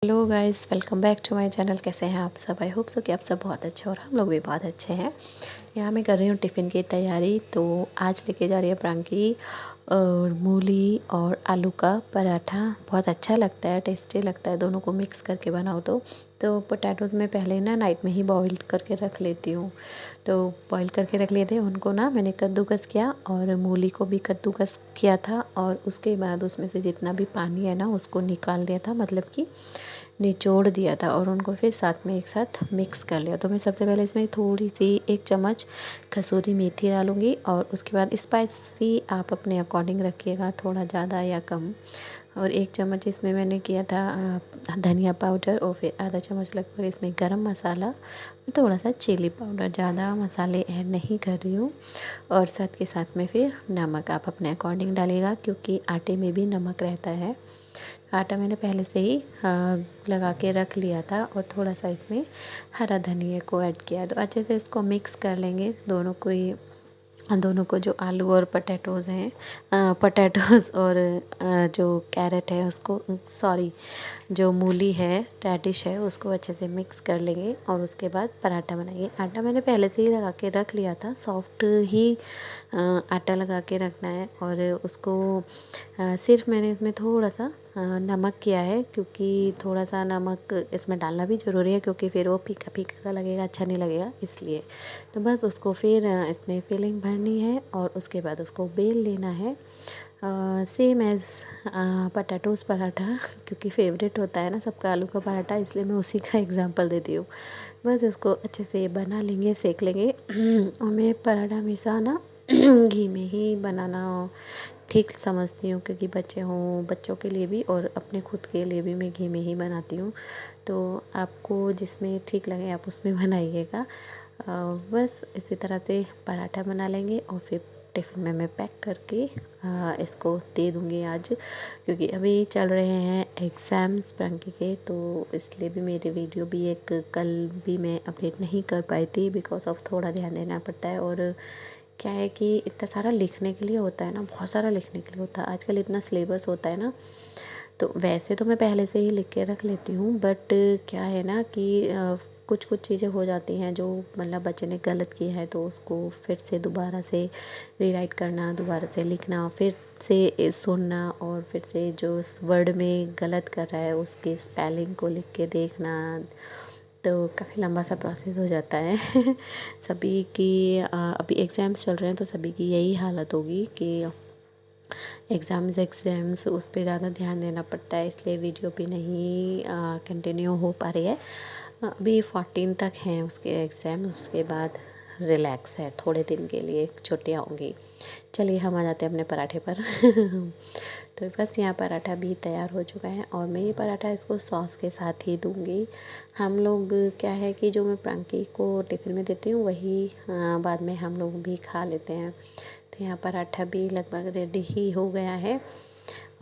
Hello guys, welcome back to my channel. कैसे हैं आप सब? आई होप सो कि आप सब बहुत अच्छे और हम लोग भी बहुत अच्छे हैं। यहाँ मैं कर रही हूँ टिफ़िन की तैयारी। तो आज लेके जा रही है प्रांकी और मूली और आलू का पराठा। बहुत अच्छा लगता है, टेस्टी लगता है, दोनों को मिक्स करके बनाओ तो पोटैटोज़ में पहले ना नाइट में ही बॉईल करके रख लेती हूँ। तो बॉईल करके रख लिए थे उनको ना, मैंने कद्दूकस किया और मूली को भी कद्दूकस किया था और उसके बाद उसमें से जितना भी पानी है ना उसको निकाल दिया था, मतलब कि निचोड़ दिया था और उनको फिर साथ में एक साथ मिक्स कर लिया। तो मैं सबसे पहले इसमें थोड़ी सी 1 चम्मच कसूरी मेथी डालूँगी और उसके बाद स्पाइसी आप अपने अकॉर्डिंग रखिएगा, थोड़ा ज़्यादा या कम। और 1 चम्मच इसमें मैंने किया था धनिया पाउडर और फिर आधा चम्मच लगभग इसमें गरम मसाला, थोड़ा सा चिली पाउडर, ज़्यादा मसाले ऐड नहीं कर रही हूँ। और साथ के साथ में फिर नमक आप अपने अकॉर्डिंग डालिएगा क्योंकि आटे में भी नमक रहता है। आटा मैंने पहले से ही लगा के रख लिया था और थोड़ा सा इसमें हरा धनिया को ऐड किया। तो अच्छे से इसको मिक्स कर लेंगे दोनों को जो आलू और पटेटोज़ हैं, पटेटोज़ और जो कैरेट है उसको, सॉरी, जो मूली है, रेडिश है, उसको अच्छे से मिक्स कर लेंगे और उसके बाद पराठा बनाएंगे। आटा मैंने पहले से ही लगा के रख लिया था, सॉफ्ट ही आटा लगा के रखना है। और उसको सिर्फ मैंने इसमें थोड़ा सा नमक किया है क्योंकि थोड़ा सा नमक इसमें डालना भी ज़रूरी है क्योंकि फिर वो फीका फीका सा लगेगा, अच्छा नहीं लगेगा इसलिए। तो बस उसको फिर इसमें फिलिंग भरनी है और उसके बाद उसको बेल लेना है, सेम एज़ पटाटोज़ पराठा क्योंकि फेवरेट होता है ना सबका आलू का पराठा, इसलिए मैं उसी का एग्जांपल देती हूँ। बस उसको अच्छे से बना लेंगे, सेक लेंगे। और मैं पराठा हमेशा ना घी में ही बनाना ठीक समझती हूँ क्योंकि बच्चों के लिए भी और अपने खुद के लिए भी मैं घी में ही बनाती हूँ। तो आपको जिसमें ठीक लगे आप उसमें बनाइएगा। बस इसी तरह से पराठा बना लेंगे और फिर टिफ़िन में मैं पैक करके इसको दे दूँगी आज, क्योंकि अभी चल रहे हैं एग्ज़ाम्स प्रांकी के, तो इसलिए भी मेरी वीडियो भी एक कल भी मैं अपडेट नहीं कर पाई थी बिकॉज़ ऑफ़ थोड़ा ध्यान देना पड़ता है। और क्या है कि इतना सारा लिखने के लिए होता है ना, बहुत सारा लिखने के लिए होता है, आजकल इतना सिलेबस होता है ना। तो वैसे तो मैं पहले से ही लिख के रख लेती हूँ, बट क्या है ना कि कुछ कुछ चीज़ें हो जाती हैं जो मतलब बच्चे ने गलत किया है तो उसको फिर से दोबारा से रीराइट करना, दोबारा से लिखना, फिर से सुनना और फिर से जो उस वर्ड में गलत कर रहा है उसके स्पेलिंग को लिख के देखना। तो काफ़ी लंबा सा प्रोसेस हो जाता है सभी की अभी एग्ज़ाम्स चल रहे हैं तो सभी की यही हालत होगी कि एग्ज़ाम्स उस पे ज़्यादा ध्यान देना पड़ता है, इसलिए वीडियो भी नहीं कंटिन्यू हो पा रही है। अभी 14 तक हैं उसके एग्ज़ाम, उसके बाद रिलैक्स है, थोड़े दिन के लिए छुट्टियाँ होंगी। चलिए हम आ जाते हैं अपने पराठे पर तो बस यहाँ पराठा भी तैयार हो चुका है और मैं ये पराठा इसको सॉस के साथ ही दूँगी। हम लोग क्या है कि जो मैं प्रांकी को टिफ़िन में देती हूँ वही बाद में हम लोग भी खा लेते हैं। तो यहाँ पराठा भी लगभग रेडी ही हो गया है।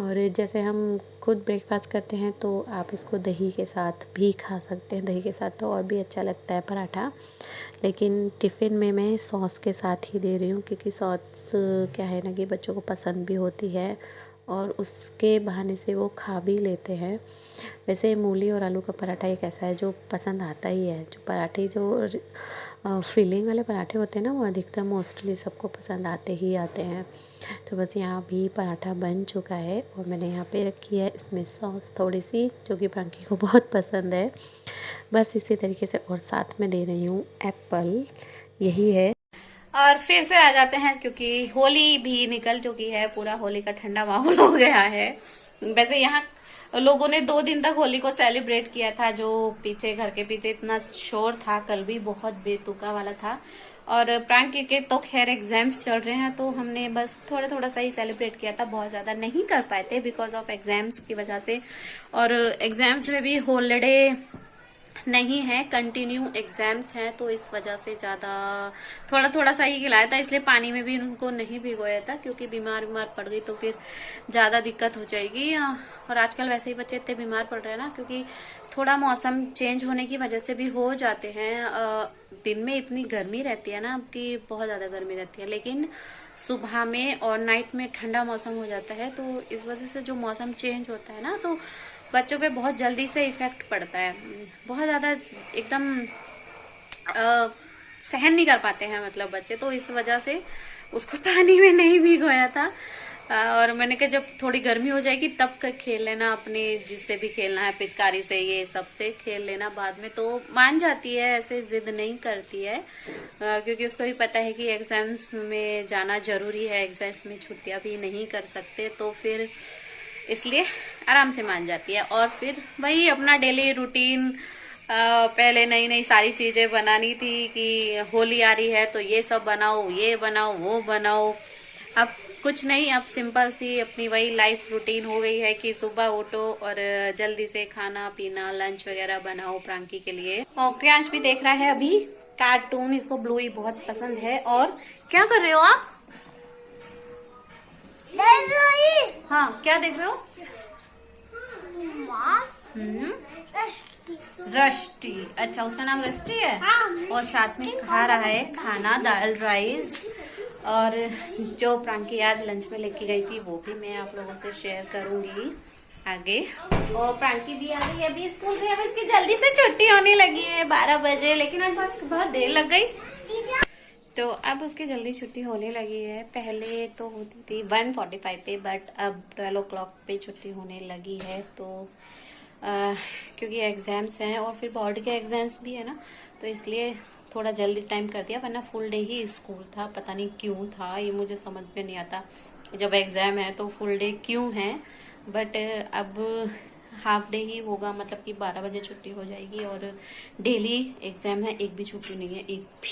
और जैसे हम खुद ब्रेकफास्ट करते हैं तो आप इसको दही के साथ भी खा सकते हैं, दही के साथ तो और भी अच्छा लगता है पराठा। लेकिन टिफ़िन में मैं सॉस के साथ ही दे रही हूँ क्योंकि सॉस क्या है ना कि बच्चों को पसंद भी होती है और उसके बहाने से वो खा भी लेते हैं। वैसे मूली और आलू का पराठा एक ऐसा है जो पसंद आता ही है। जो पराठे जो फिलिंग वाले पराठे होते हैं ना वो अधिकतर मोस्टली सबको पसंद आते ही आते हैं। तो बस यहाँ भी पराठा बन चुका है और मैंने यहाँ पे रखी है इसमें सॉस थोड़ी सी जो कि प्रांकी को बहुत पसंद है। बस इसी तरीके से और साथ में दे रही हूँ एप्पल, यही है। और फिर से आ जाते हैं क्योंकि होली भी निकल चुकी है, पूरा होली का ठंडा माहौल हो गया है। वैसे यहाँ लोगों ने 2 दिन तक होली को सेलिब्रेट किया था, जो पीछे घर के पीछे इतना शोर था, कल भी बहुत बेतुका वाला था। और प्रांक के तो खैर एग्जाम्स चल रहे हैं तो हमने बस थोड़ा थोड़ा सा ही सेलिब्रेट किया था, बहुत ज्यादा नहीं कर पाए थे बिकॉज ऑफ एग्जाम्स की वजह से। और एग्जाम्स में भी हॉलीडे नहीं है, कंटिन्यू एग्जाम्स हैं तो इस वजह से ज्यादा थोड़ा थोड़ा सा ही खिलाया था, इसलिए पानी में भी उनको नहीं भिगोया था क्योंकि बीमार पड़ गई तो फिर ज्यादा दिक्कत हो जाएगी। और आजकल वैसे ही बच्चे इतने बीमार पड़ रहे हैं ना क्योंकि थोड़ा मौसम चेंज होने की वजह से भी हो जाते हैं। दिन में इतनी गर्मी रहती है ना कि बहुत ज्यादा गर्मी रहती है, लेकिन सुबह में और नाइट में ठंडा मौसम हो जाता है, तो इस वजह से जो मौसम चेंज होता है ना तो बच्चों पे बहुत जल्दी से इफेक्ट पड़ता है, बहुत ज्यादा एकदम सहन नहीं कर पाते हैं मतलब बच्चे, तो इस वजह से उसको पानी में नहीं भिगोया था। और मैंने कहा जब थोड़ी गर्मी हो जाएगी तब खेल लेना, अपने जिससे भी खेलना है, पिचकारी से, ये सब से खेल लेना बाद में। तो मान जाती है, ऐसे जिद नहीं करती है, क्योंकि उसको भी पता है कि एग्जाम्स में जाना जरूरी है, एग्जाम्स में छुट्टियां भी नहीं कर सकते, तो फिर इसलिए आराम से मान जाती है। और फिर वही अपना डेली रूटीन, पहले नई नई सारी चीजें बनानी थी कि होली आ रही है तो ये सब बनाओ, ये बनाओ, वो बनाओ। अब कुछ नहीं, अब सिंपल सी अपनी वही लाइफ रूटीन हो गई है कि सुबह उठो और जल्दी से खाना पीना, लंच वगैरह बनाओ प्रांकी के लिए। और क्रियांश भी देख रहा है अभी कार्टून, इसको ब्लूई बहुत पसंद है। और क्या कर रहे हो आप? हाँ, क्या देख रहे हो? रष्टी, अच्छा उसका नाम रष्टी है। और साथ में खा रहा है खाना, दाल राइस। और जो प्रांकी आज लंच में लेके गई थी वो भी मैं आप लोगों से शेयर करूंगी आगे। और प्रांकी भी आ गई है अभी स्कूल से, अब इसकी जल्दी से छुट्टी होने लगी है 12 बजे, लेकिन आज बहुत देर लग गई, तो अब उसकी जल्दी छुट्टी होने लगी है। पहले तो होती थी 1:45 पे, बट अब 12 o'clock पे छुट्टी होने लगी है। तो क्योंकि एग्जाम्स हैं और फिर बोर्ड के एग्जाम्स भी है ना, तो इसलिए थोड़ा जल्दी टाइम कर दिया, वरना फुल डे ही स्कूल था। पता नहीं क्यों था, ये मुझे समझ में नहीं आता, जब एग्जाम है तो फुल डे क्यों है। बट अब हाफ डे ही होगा, मतलब कि 12 बजे छुट्टी हो जाएगी। और डेली एग्जाम है, एक भी छुट्टी नहीं है, एक भी।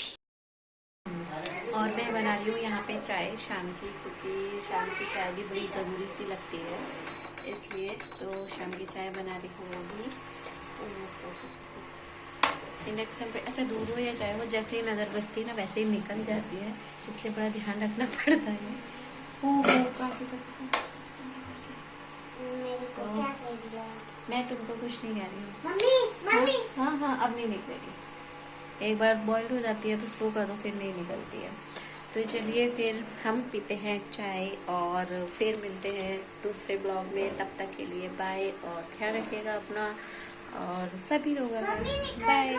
और मैं बना रही हूँ यहाँ पे चाय शाम की, क्योंकि शाम की चाय भी बड़ी ज़रूरी सी लगती है, इसलिए तो शाम की चाय बना रही हूँ अभी इंडक्शन पे। अच्छा, दूध हो या चाय हो, जैसे ही नज़र बजती है ना वैसे ही निकल जाती है, इसलिए बड़ा ध्यान रखना पड़ता है। मैं तुमको कुछ नहीं कह रही हूँ मम्मी। हाँ हाँ, अब नहीं निकलेगी, एक बार बॉइल्ड हो जाती है तो स्लो कर दो, फिर नहीं निकलती है। तो चलिए फिर हम पीते हैं चाय और फिर मिलते हैं दूसरे ब्लॉग में। तब तक के लिए बाय, और ध्यान रखिएगा अपना और सभी लोगों का। बाय।